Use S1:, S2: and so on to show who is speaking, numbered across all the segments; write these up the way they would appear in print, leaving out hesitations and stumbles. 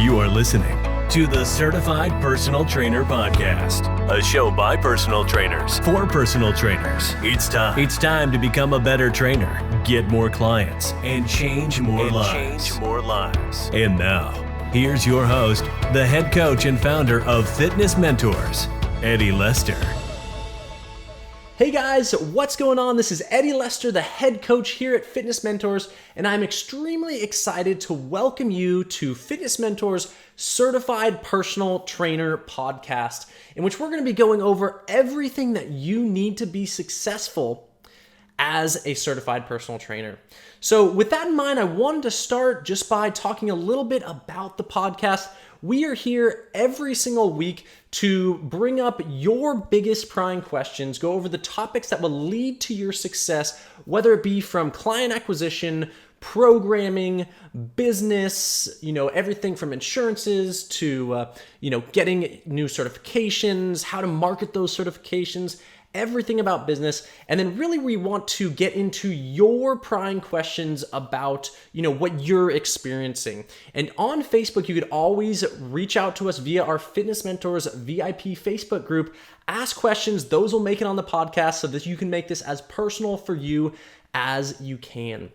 S1: You are listening to the Certified Personal Trainer Podcast, a show by personal trainers for personal trainers. It's time to become a better trainer, get more clients, and change more lives. And now, here's your host, the head coach and founder of Fitness Mentors, Eddie Lester.
S2: Hey guys, what's going on? This is Eddie Lester, the head coach here at Fitness Mentors, and I'm extremely excited to welcome you to Fitness Mentors Certified Personal Trainer Podcast, in which we're going to be going over everything that you need to be successful as a certified personal trainer. So with that in mind, I wanted to start just by talking a little bit about the podcast. We are here every single week to bring up your biggest prying questions, go over the topics that will lead to your success, whether it be from client acquisition, programming, business, everything from insurances to, getting new certifications, how to market those certifications, everything about business. And then really we want to get into your prying questions about, what you're experiencing. And on Facebook, you could always reach out to us via our Fitness Mentors VIP Facebook group. Ask questions. Those will make it on the podcast so that you can make this as personal for you as you can.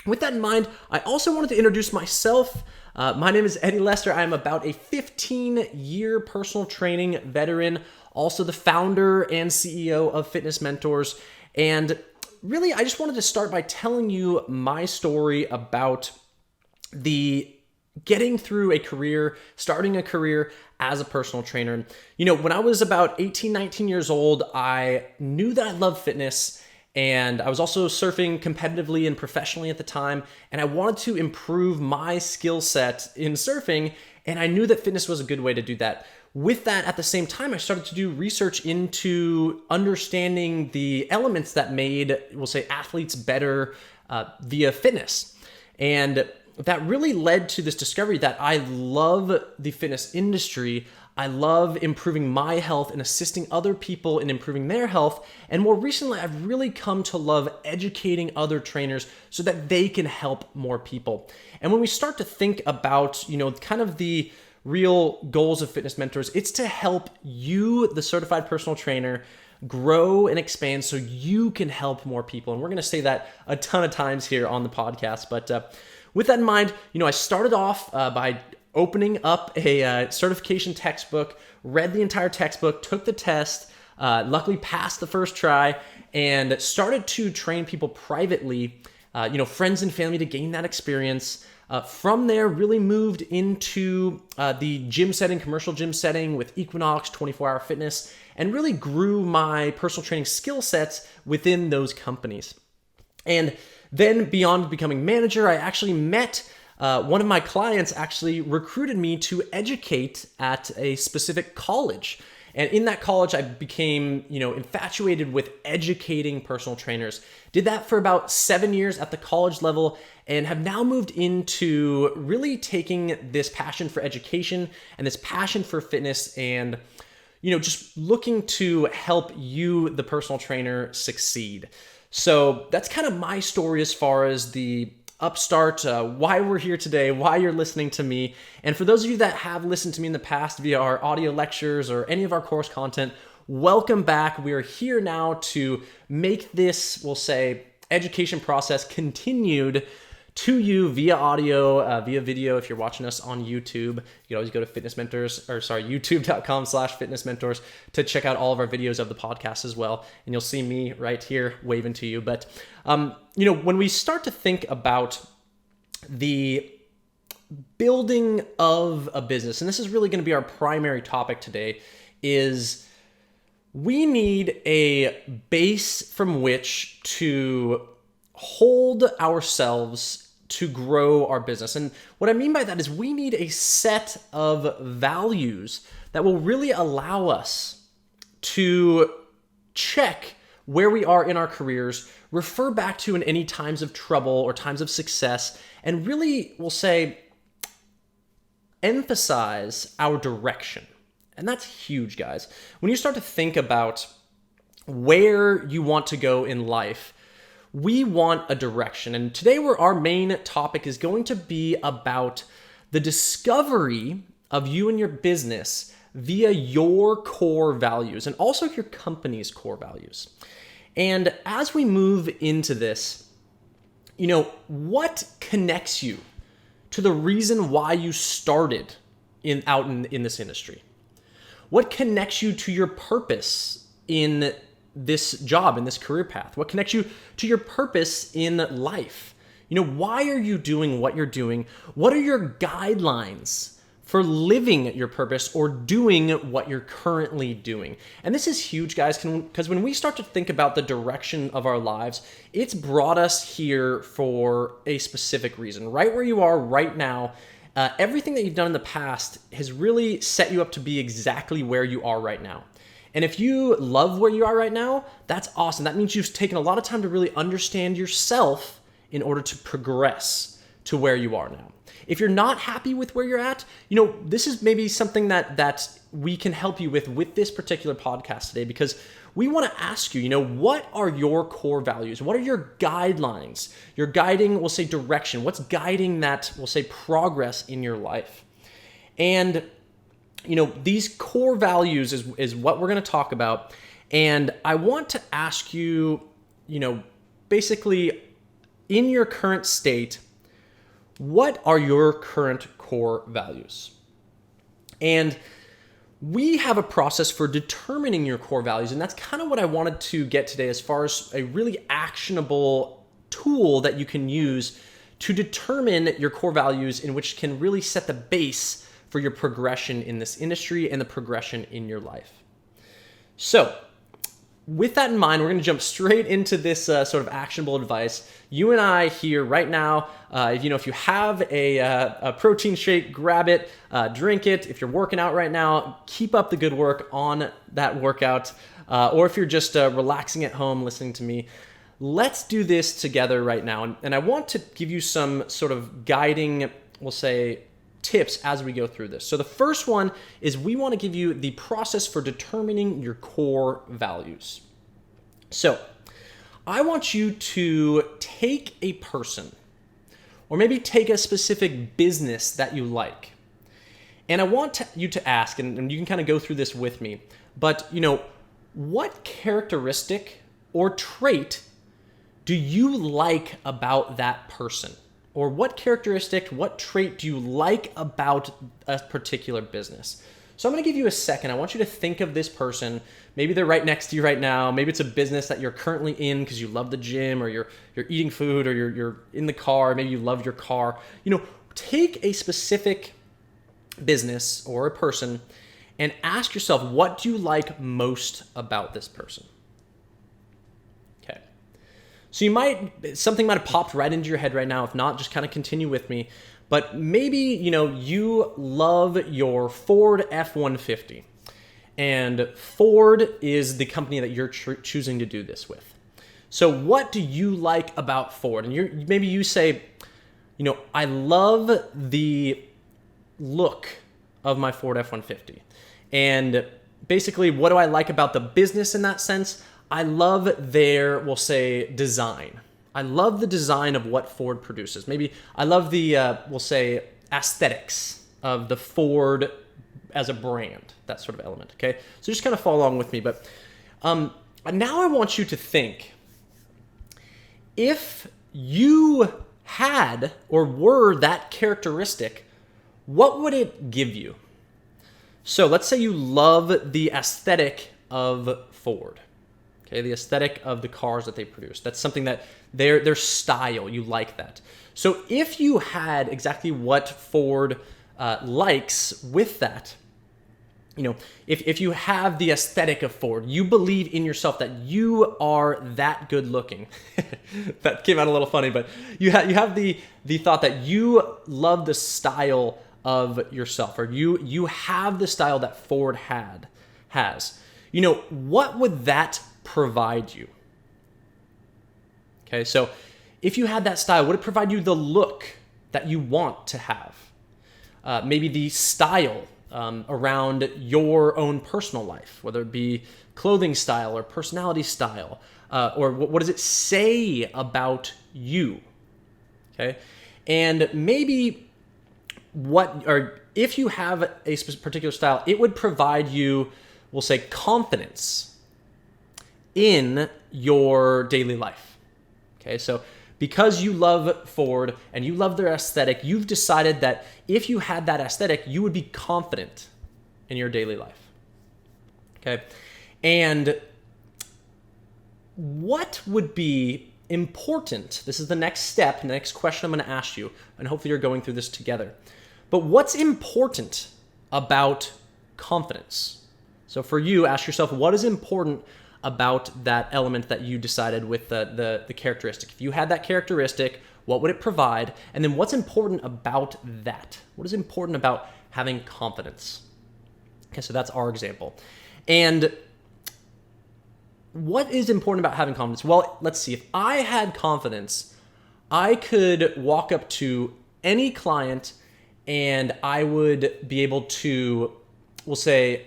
S2: With that in mind, I also wanted to introduce myself. My name is Eddie Lester. I'm about a 15-year personal training veteran, also the founder and CEO of Fitness Mentors. And really, I just wanted to start by telling you my story about the getting through a career, starting a career as a personal trainer. When I was about 18, 19 years old, I knew that I loved fitness. And I was also surfing competitively and professionally at the time, and I wanted to improve my skill set in surfing, and I knew that fitness was a good way to do that. With that, at the same time, I started to do research into understanding the elements that made, we'll say, athletes better via fitness. And that really led to this discovery that I love the fitness industry. I love improving my health and assisting other people in improving their health. And more recently, I've really come to love educating other trainers so that they can help more people. And when we start to think about, kind of the real goals of Fitness Mentors, it's to help you, the certified personal trainer, grow and expand so you can help more people. And we're going to say that a ton of times here on the podcast. But with that in mind, I started off by opening up a certification textbook, read the entire textbook, took the test, luckily passed the first try, and started to train people privately, friends and family, to gain that experience. From there, really moved into the gym setting, commercial gym setting with Equinox, 24-Hour Fitness, and really grew my personal training skill sets within those companies. And then beyond becoming manager, I actually met one of my clients actually recruited me to educate at a specific college. And in that college, I became, infatuated with educating personal trainers. Did that for about 7 years at the college level and have now moved into really taking this passion for education and this passion for fitness and, just looking to help you, the personal trainer, succeed. So that's kind of my story as far as the upstart, why we're here today, why you're listening to me. And for those of you that have listened to me in the past via our audio lectures or any of our course content, welcome back. We are here now to make this, we'll say, education process continued to you via audio, via video. If you're watching us on YouTube, you can always go to youtube.com/fitnessmentors to check out all of our videos of the podcast as well. And you'll see me right here waving to you. But, when we start to think about the building of a business, and this is really going to be our primary topic today, is we need a base from which to hold ourselves to grow our business. And what I mean by that is we need a set of values that will really allow us to check where we are in our careers, refer back to in any times of trouble or times of success, and really, we'll say, emphasize our direction. And that's huge, guys. When you start to think about where you want to go in life, we want a direction. And today our main topic is going to be about the discovery of you and your business via your core values and also your company's core values. And as we move into this, what connects you to the reason why you started out in this industry? What connects you to your purpose in this job, in this career path? What connects you to your purpose in life? Why are you doing what you're doing? What are your guidelines for living your purpose or doing what you're currently doing? And this is huge, guys, because when we start to think about the direction of our lives, it's brought us here for a specific reason. Right where you are right now, everything that you've done in the past has really set you up to be exactly where you are right now. And if you love where you are right now, that's awesome. That means you've taken a lot of time to really understand yourself in order to progress to where you are now. If you're not happy with where you're at, this is maybe something that we can help you with this particular podcast today, because we want to ask you, what are your core values? What are your guidelines? Your guiding, we'll say, direction. What's guiding that, we'll say, progress in your life? And, these core values is what we're going to talk about. And I want to ask you, basically, in your current state, what are your current core values? And we have a process for determining your core values, and that's kind of what I wanted to get today as far as a really actionable tool that you can use to determine your core values, in which can really set the base for your progression in this industry and the progression in your life. So, with that in mind, we're going to jump straight into this sort of actionable advice. You and I here right now, if you have a protein shake, grab it, drink it. If you're working out right now, keep up the good work on that workout. Or if you're just relaxing at home listening to me, let's do this together right now. And I want to give you some sort of guiding, we'll say, tips as we go through this. So the first one is we want to give you the process for determining your core values. So I want you to take a person, or maybe take a specific business that you like. And I want you to ask, and you can kind of go through this with me, but what characteristic or trait do you like about that person? Or what characteristic, what trait do you like about a particular business? So I'm going to give you a second. I want you to think of this person. Maybe they're right next to you right now. Maybe it's a business that you're currently in because you love the gym, or you're eating food, or you're in the car. Maybe you love your car. Take a specific business or a person and ask yourself, what do you like most about this person? So something might have popped right into your head right now. If not, just kind of continue with me. But maybe, you love your Ford F-150. And Ford is the company that you're choosing to do this with. So what do you like about Ford? And maybe you say, I love the look of my Ford F-150. And basically, what do I like about the business in that sense? I love their, we'll say, design. I love the design of what Ford produces. Maybe I love the, we'll say, aesthetics of the Ford as a brand, that sort of element, okay? So just kind of follow along with me. But now I want you to think, if you had or were that characteristic, what would it give you? So let's say you love the aesthetic of Ford. Okay, the aesthetic of the cars that they produce. That's something that their style, you like that. So if you had exactly what Ford likes with that, if you have the aesthetic of Ford, you believe in yourself that you are that good looking. That came out a little funny, but you have the thought that you love the style of yourself, or you have the style that Ford has. What would that provide you? Okay, so if you had that style, would it provide you the look that you want to have? Maybe the style around your own personal life, whether it be clothing style or personality style, or what does it say about you? Okay, and maybe if you have a particular style, it would provide you, we'll say, confidence in your daily life. Okay, so because you love Ford and you love their aesthetic, you've decided that if you had that aesthetic, you would be confident in your daily life. Okay, and what would be important? This is the next step, the next question I'm going to ask you, and hopefully you're going through this together. But what's important about confidence? So for you, ask yourself, what is important about that element that you decided with the characteristic? If you had that characteristic, what would it provide? And then what's important about that? What is important about having confidence? Okay, so that's our example. And what is important about having confidence? Well, let's see. If I had confidence, I could walk up to any client and I would be able to, we'll say,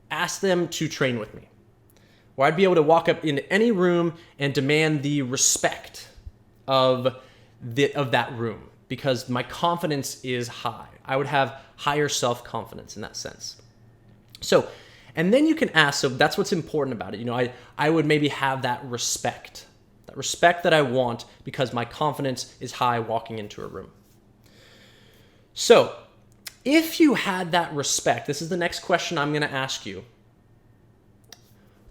S2: ask them to train with me. Or I'd be able to walk up into any room and demand the respect of that room because my confidence is high. I would have higher self-confidence in that sense. So, and then you can ask, so that's what's important about it. I would maybe have that respect that I want because my confidence is high walking into a room. So, if you had that respect, this is the next question I'm going to ask you.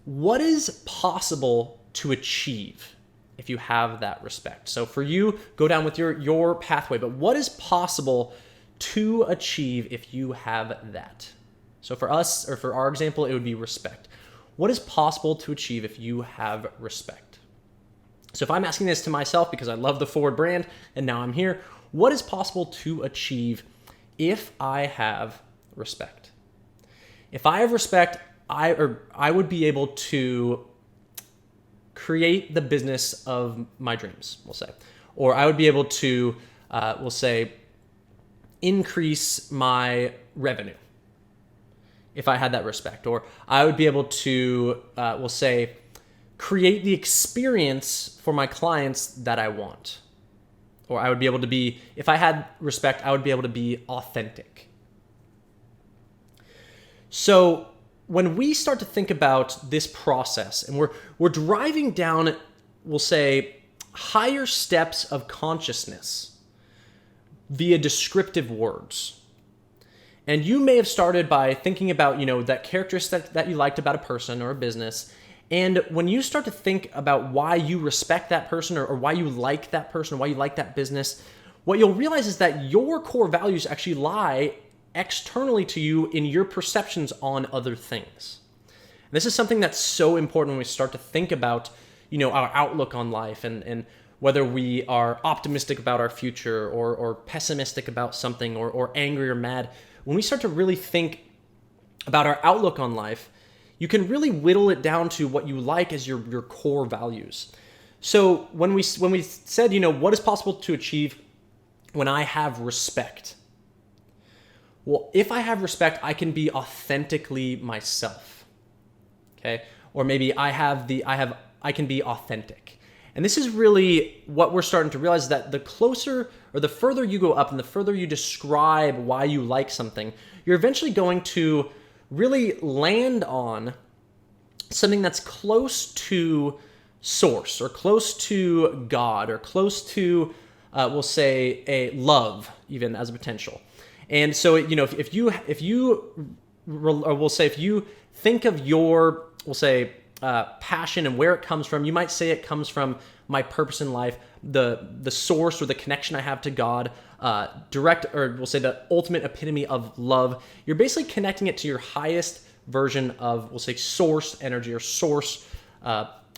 S2: What is possible to achieve if you have that respect? So for you, go down with your pathway, but what is possible to achieve if you have that? So for us, or for our example, it would be respect. What is possible to achieve if you have respect? So if I'm asking this to myself because I love the Ford brand and now I'm here, what is possible to achieve if I have respect? If I have respect, I would be able to create the business of my dreams, we'll say. Or I would be able to, we'll say, increase my revenue if I had that respect. Or I would be able to, we'll say, create the experience for my clients that I want. Or I would be able to be, if I had respect, I would be able to be authentic. So when we start to think about this process and we're driving down, we'll say, higher steps of consciousness via descriptive words. And you may have started by thinking about, that characteristic that you liked about a person or a business. And when you start to think about why you respect that person or why you like that person, or why you like that business, what you'll realize is that your core values actually lie externally to you in your perceptions on other things. And this is something that's so important when we start to think about, our outlook on life and whether we are optimistic about our future or pessimistic about something or angry or mad. When we start to really think about our outlook on life, you can really whittle it down to what you like as your core values. So when we said, what is possible to achieve when I have respect? Well, if I have respect, I can be authentically myself. Okay? Or maybe I can be authentic. And this is really what we're starting to realize, that the closer or the further you go up and the further you describe why you like something, you're eventually going to really land on something that's close to source or close to God or close to, we'll say, a love even as a potential. And so, if you think of your, we'll say, passion and where it comes from, you might say it comes from my purpose in life, the source or the connection I have to God, direct, or we'll say the ultimate epitome of love. You're basically connecting it to your highest version of, we'll say, source energy or source,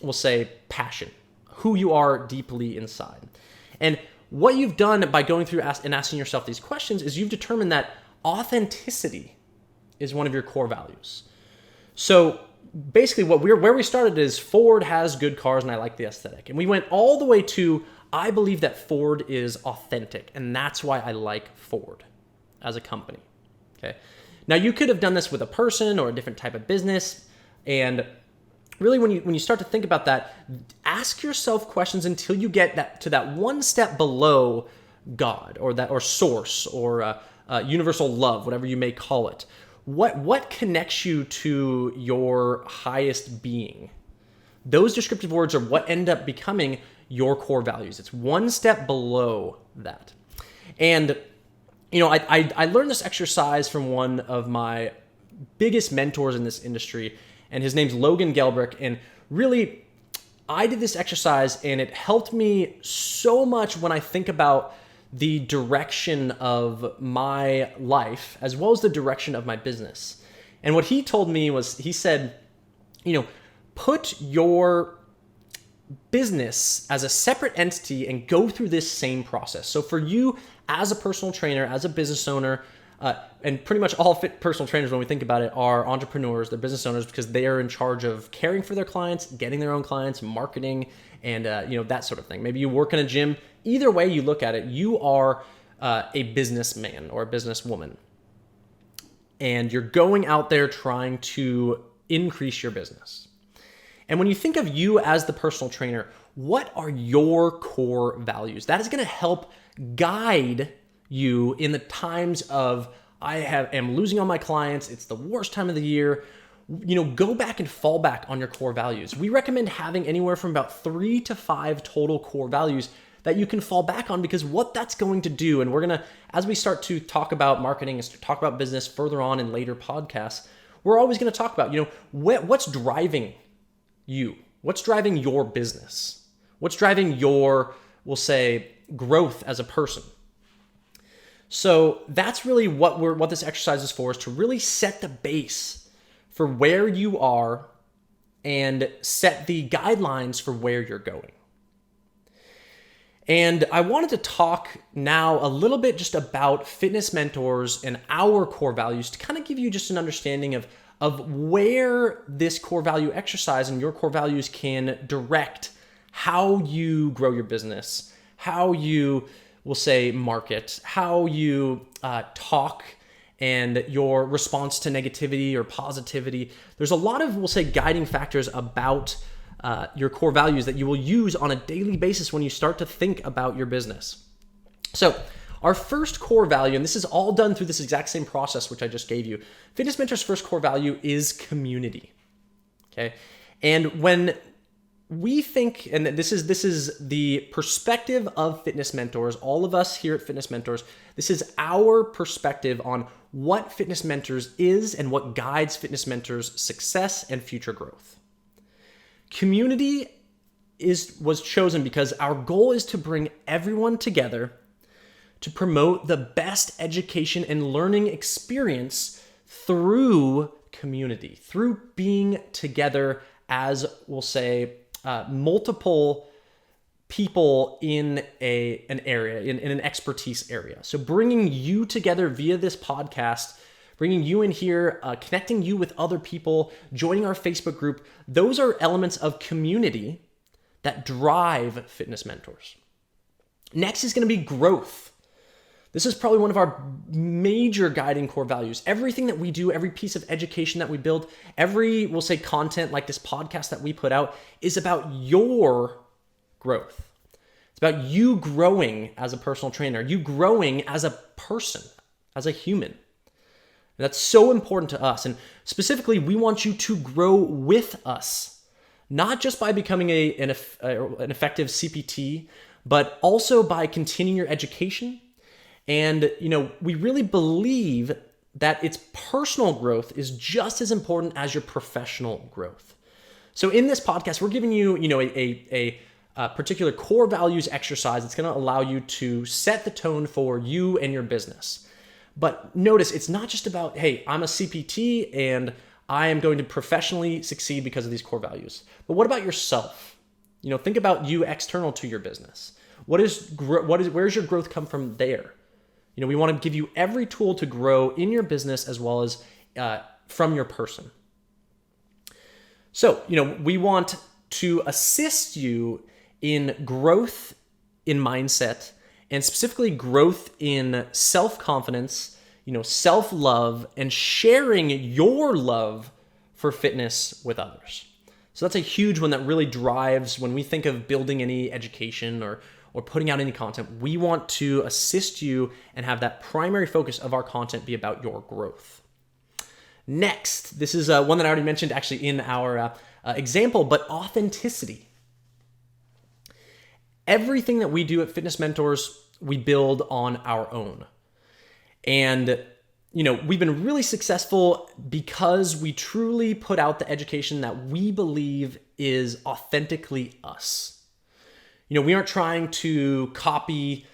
S2: we'll say, passion, who you are deeply inside. And what you've done by going through and asking yourself these questions is you've determined that authenticity is one of your core values. So basically where we started is Ford has good cars and I like the aesthetic. And we went all the way to, I believe that Ford is authentic and that's why I like Ford as a company. Okay. Now you could have done this with a person or a different type of business. And really when you start to think about that, ask yourself questions until you get to that one step below God or source or universal love, whatever you may call it. What connects you to your highest being? Those descriptive words are what end up becoming your core values. It's one step below that. And, I learned this exercise from one of my biggest mentors in this industry, and his name's Logan Gelbrick. And really, I did this exercise and it helped me so much when I think about the direction of my life as well as the direction of my business. And what he told me was, he said, put your business as a separate entity and go through this same process. So for you as a personal trainer, as a business owner, and pretty much all personal trainers, when we think about it, are entrepreneurs, they're business owners, because they are in charge of caring for their clients, getting their own clients, marketing, and that sort of thing. Maybe you work in a gym. Either way you look at it, you are a businessman or a businesswoman, and you're going out there trying to increase your business. And when you think of you as the personal trainer, what are your core values? That is going to help guide you in the times of am losing all my clients, it's the worst time of the year. Go back and fall back on your core values. We recommend having anywhere from about 3 to 5 total core values that you can fall back on, because what that's going to do, and we're going to, as we start to talk about marketing and talk about business further on in later podcasts, we're always going to talk about, what's driving you? What's driving your business? What's driving your, we'll say, growth as a person? So that's really what this exercise is for, is to really set the base for where you are and set the guidelines for where you're going. And I wanted to talk now a little bit just about Fitness Mentors and our core values to kind of give you just an understanding of where this core value exercise and your core values can direct how you grow your business, how you, will say, market, how you talk, and your response to negativity or positivity. There's a lot of, we'll say, guiding factors about your core values that you will use on a daily basis when you start to think about your business. So our first core value, and this is all done through this exact same process which I just gave you, Fitness Mentor's first core value is community. Okay, and when we think, and this is the perspective of Fitness Mentors, all of us here at Fitness Mentors, this is our perspective on what Fitness Mentors is and what guides Fitness Mentors' success and future growth. Community was chosen because our goal is to bring everyone together to promote the best education and learning experience through community, through being together as, we'll say, multiple people in an area, in an expertise area. So bringing you together via this podcast, bringing you in here, connecting you with other people, joining our Facebook group, those are elements of community that drive Fitness Mentors. Next is going to be growth. This is probably one of our major guiding core values. Everything that we do, every piece of education that we build, every, we'll say, content like this podcast that we put out is about your growth. It's about you growing as a personal trainer, you growing as a person, as a human. And that's so important to us. And specifically, we want you to grow with us, not just by becoming an effective CPT, but also by continuing your education. And, we really believe that its personal growth is just as important as your professional growth. So in this podcast, we're giving you, a particular core values exercise that's going to allow you to set the tone for you and your business. But notice, it's not just about, hey, I'm a CPT and I am going to professionally succeed because of these core values. But what about yourself? Think about you external to your business. Where's your growth come from there? We want to give you every tool to grow in your business as well as from your person. So, we want to assist you in growth in mindset and specifically growth in self-confidence, self-love, and sharing your love for fitness with others. So that's a huge one that really drives when we think of building any education or putting out any content. We want to assist you and have that primary focus of our content be about your growth. Next, this is one that I already mentioned actually in our example, but authenticity. Everything that we do at Fitness Mentors, we build on our own. And, we've been really successful because we truly put out the education that we believe is authentically us. We aren't trying to copy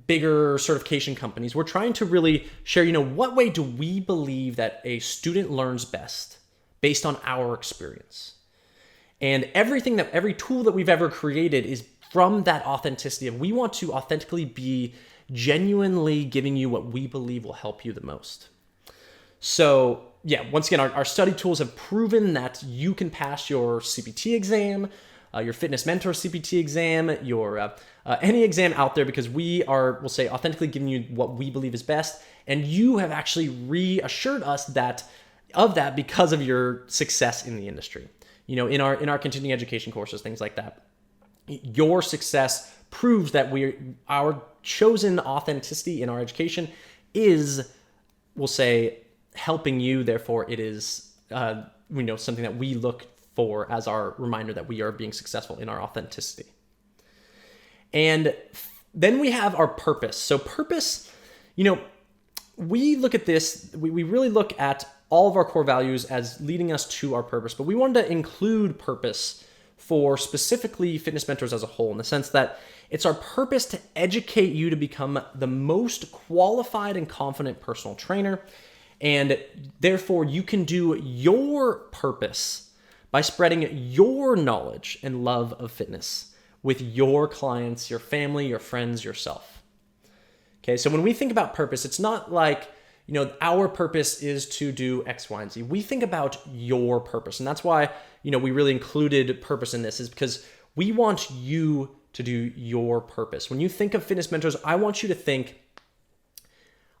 S2: bigger certification companies. We're trying to really share, what way do we believe that a student learns best based on our experience? And every tool that we've ever created is from that authenticity of we want to authentically be genuinely giving you what we believe will help you the most. So once again, our study tools have proven that you can pass your CPT exam, your Fitness Mentor CPT exam, your any exam out there, because we'll say authentically giving you what we believe is best. And you have actually reassured us of that because of your success in the industry. In our continuing education courses, things like that. Your success proves that our chosen authenticity in our education is, we'll say, helping you. Therefore, it is something that we look for as our reminder that we are being successful in our authenticity. And then we have our purpose. So purpose, we look at this, we really look at all of our core values as leading us to our purpose, but we wanted to include purpose for specifically Fitness Mentors as a whole, in the sense that it's our purpose to educate you to become the most qualified and confident personal trainer. And therefore, you can do your purpose by spreading your knowledge and love of fitness with your clients, your family, your friends, yourself. Okay, so when we think about purpose, it's not like, our purpose is to do X, Y, and Z. We think about your purpose. And that's why, we really included purpose in this, is because we want you to do your purpose. When you think of Fitness Mentors, I want you to think,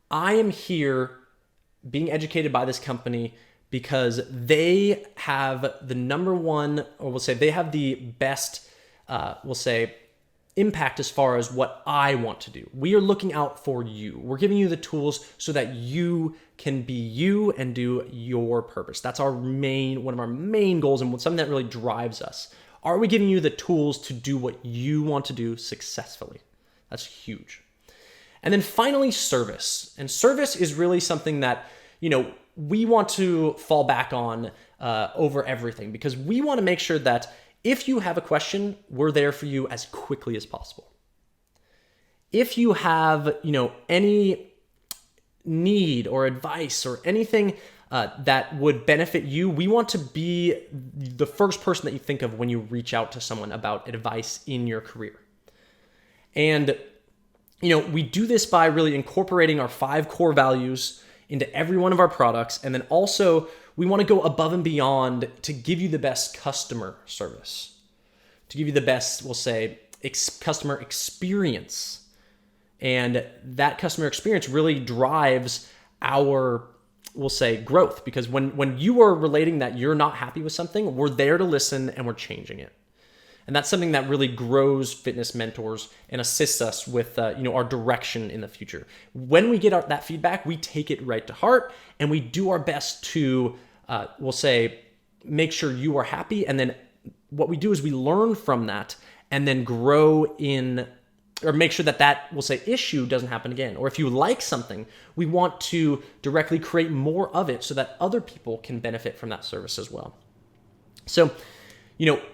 S2: I am here being educated by this company because they have the number one, or we'll say they have the best, impact as far as what I want to do. We are looking out for you. We're giving you the tools so that you can be you and do your purpose. That's one of our main goals, and something that really drives us. Are we giving you the tools to do what you want to do successfully? That's huge. And then finally, service. And service is really something that, we want to fall back on over everything, because we want to make sure that if you have a question, we're there for you as quickly as possible. If you have, any need or advice or anything that would benefit you, we want to be the first person that you think of when you reach out to someone about advice in your career. And, we do this by really incorporating our 5 core values into every one of our products. And then also, we want to go above and beyond to give you the best customer service, to give you the best, we'll say, customer experience. And that customer experience really drives our, we'll say, growth, because when you are relating that you're not happy with something, we're there to listen and we're changing it. And that's something that really grows Fitness Mentors and assists us with our direction in the future. When we get that feedback, we take it right to heart and we do our best to, we'll say, make sure you are happy. And then what we do is we learn from that and then grow in, or make sure that we'll say, issue doesn't happen again. Or if you like something, we want to directly create more of it so that other people can benefit from that service as well. So,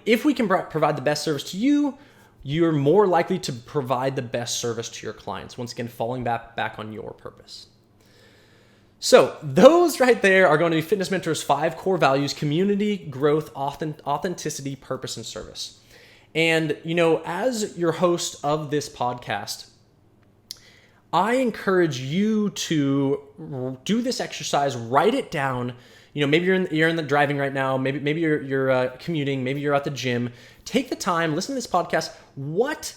S2: if we can provide the best service to you, you're more likely to provide the best service to your clients. Once again, falling back on your purpose. So those right there are going to be Fitness Mentors' 5 core values: community, growth, authenticity, purpose, and service. And, as your host of this podcast, I encourage you to do this exercise, write it down. Maybe you're in the driving right now. Maybe you're commuting. Maybe you're at the gym. Take the time, listen to this podcast. What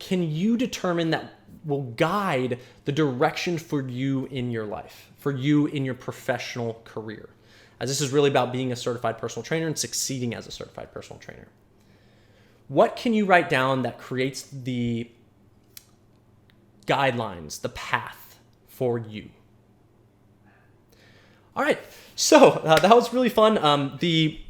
S2: can you determine that will guide the direction for you in your life, for you in your professional career? As this is really about being a certified personal trainer and succeeding as a certified personal trainer. what can you write down that creates the guidelines, the path for you? All right, so that was really fun. The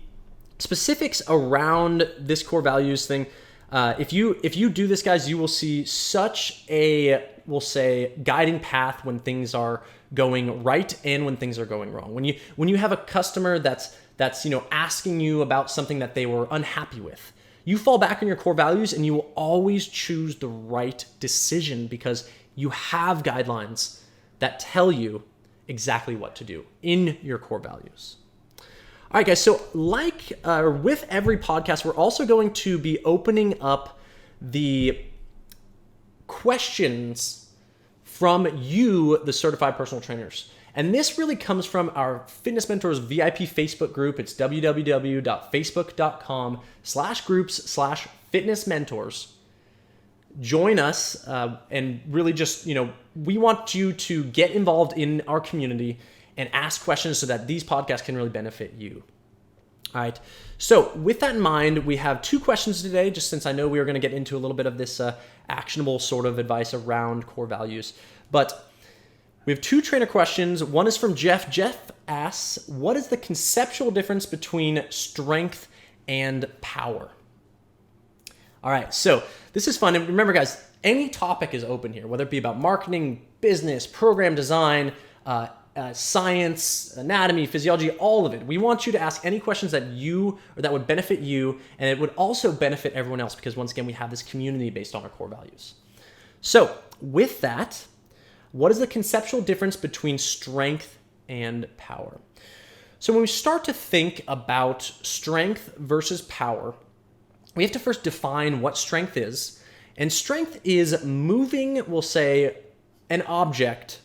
S2: specifics around this core values thing, if you do this, guys, you will see such a, we'll say, guiding path when things are going right and when things are going wrong. When you have a customer that's asking you about something that they were unhappy with, you fall back on your core values and you will always choose the right decision because you have guidelines that tell you exactly what to do in your core values. All right, guys, so with every podcast, we're also going to be opening up the questions from you, the certified personal trainers. And this really comes from our Fitness Mentors VIP Facebook group. It's www.facebook.com/groups/fitnessmentors. Join us and really just, we want you to get involved in our community and ask questions so that these podcasts can really benefit you. All right. So with that in mind, we have 2 questions today, just since I know we are going to get into a little bit of this actionable sort of advice around core values. But we have 2 trainer questions. One is from Jeff. Jeff asks, what is the conceptual difference between strength and power? All right, so this is fun. And remember, guys, any topic is open here, whether it be about marketing, business, program design, science, anatomy, physiology, all of it. We want you to ask any questions that would benefit you, and it would also benefit everyone else because, once again, we have this community based on our core values. So with that, what is the conceptual difference between strength and power? So when we start to think about strength versus power, we have to first define what strength is. And strength is moving, we'll say, an object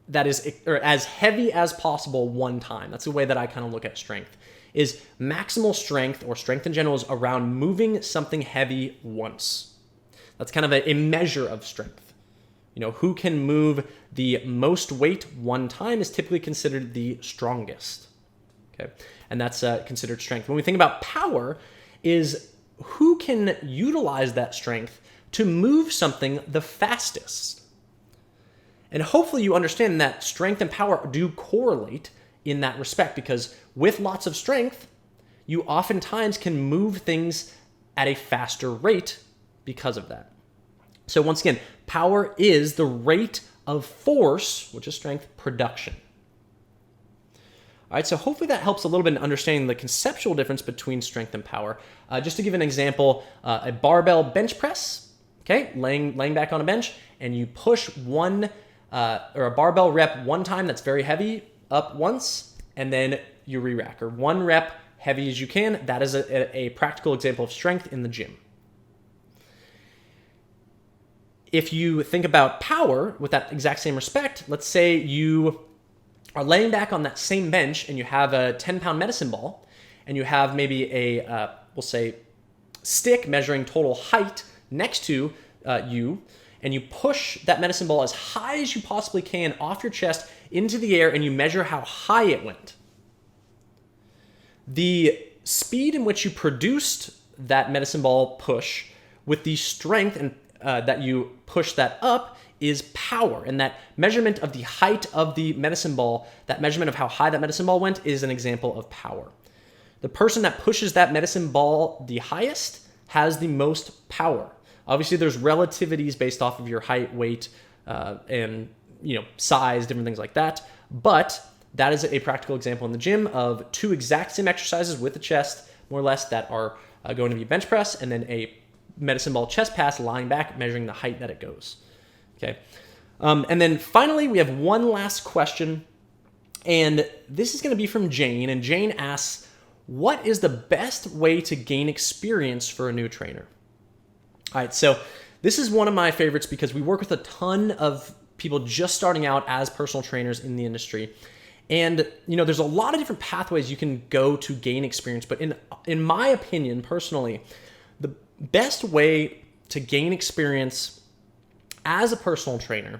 S2: that is as heavy as possible one time. That's the way that I kind of look at strength. Is maximal strength, or strength in general, is around moving something heavy once. That's kind of a measure of strength. Who can move the most weight one time is typically considered the strongest. Okay, and that's considered strength. When we think about power, is who can utilize that strength to move something the fastest. And hopefully you understand that strength and power do correlate in that respect, because with lots of strength, you oftentimes can move things at a faster rate because of that. So once again, power is the rate of force, which is strength, production. All right, so hopefully that helps a little bit in understanding the conceptual difference between strength and power. Just to give an example, a barbell bench press, okay, laying back on a bench, and you push or a barbell rep one time that's very heavy up once, and then you re-rack, or 1 rep heavy as you can. That is a practical example of strength in the gym. If you think about power with that exact same respect, let's say you are laying back on that same bench and you have a 10-pound medicine ball, and you have maybe a, we'll say, stick measuring total height next to you, and you push that medicine ball as high as you possibly can off your chest into the air, and you measure how high it went. The speed in which you produced that medicine ball push with the strength and that you push that up is power. And that measurement of the height of the medicine ball, that measurement of how high that medicine ball went, is an example of power. The person that pushes that medicine ball the highest has the most power. Obviously, there's relativities based off of your height, weight, and size, different things like that. But that is a practical example in the gym of 2 exact same exercises with the chest, more or less, that are going to be bench press, and then a medicine ball chest pass lying back, measuring the height that it goes. Okay. And then finally, we have one last question. And this is going to be from Jane. And Jane asks, what is the best way to gain experience for a new trainer? All right. So this is one of my favorites because we work with a ton of people just starting out as personal trainers in the industry. And, there's a lot of different pathways you can go to gain experience. But in my opinion, personally, the best way to gain experience as a personal trainer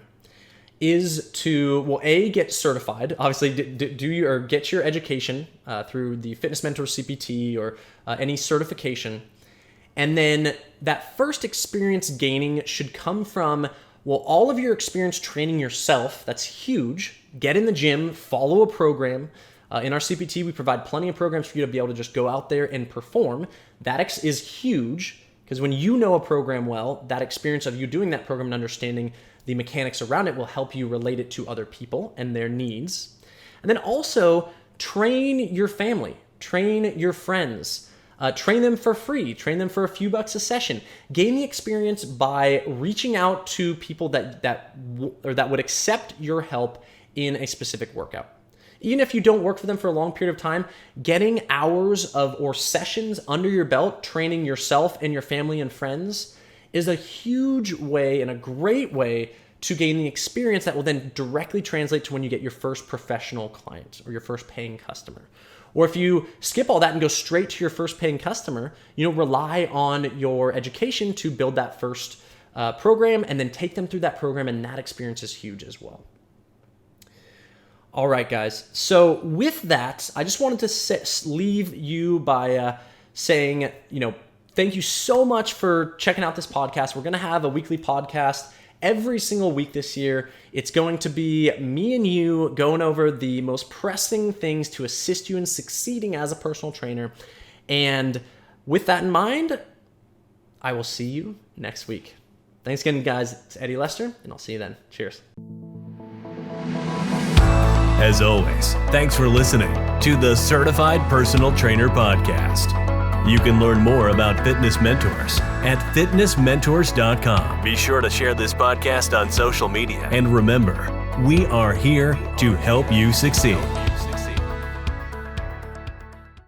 S2: is to, get certified. Obviously, get your education through the Fitness Mentors CPT or any certification. And then that first experience gaining should come from, well, all of your experience training yourself. That's huge. Get in the gym, follow a program. In our CPT, we provide plenty of programs for you to be able to just go out there and perform. That is huge, because when you know a program well, that experience of you doing that program and understanding the mechanics around it will help you relate it to other people and their needs. And then also train your family, train your friends, train them for free, train them for a few bucks a session. Gain the experience by reaching out to people that would accept your help in a specific workout. Even if you don't work for them for a long period of time, getting hours or sessions under your belt, training yourself and your family and friends is a huge way and a great way to gain the experience that will then directly translate to when you get your first professional client or your first paying customer. Or if you skip all that and go straight to your first paying customer, rely on your education to build that first program and then take them through that program, and that experience is huge as well. All right, guys. So with that, I just wanted to leave you by saying, thank you so much for checking out this podcast. We're going to have a weekly podcast every single week this year. It's going to be me and you going over the most pressing things to assist you in succeeding as a personal trainer. And with that in mind, I will see you next week. Thanks again, guys. It's Eddie Lester, and I'll see you then. Cheers.
S1: As always, thanks for listening to the Certified Personal Trainer Podcast. You can learn more about Fitness Mentors at fitnessmentors.com. Be sure to share this podcast on social media. And remember, we are here to help you succeed.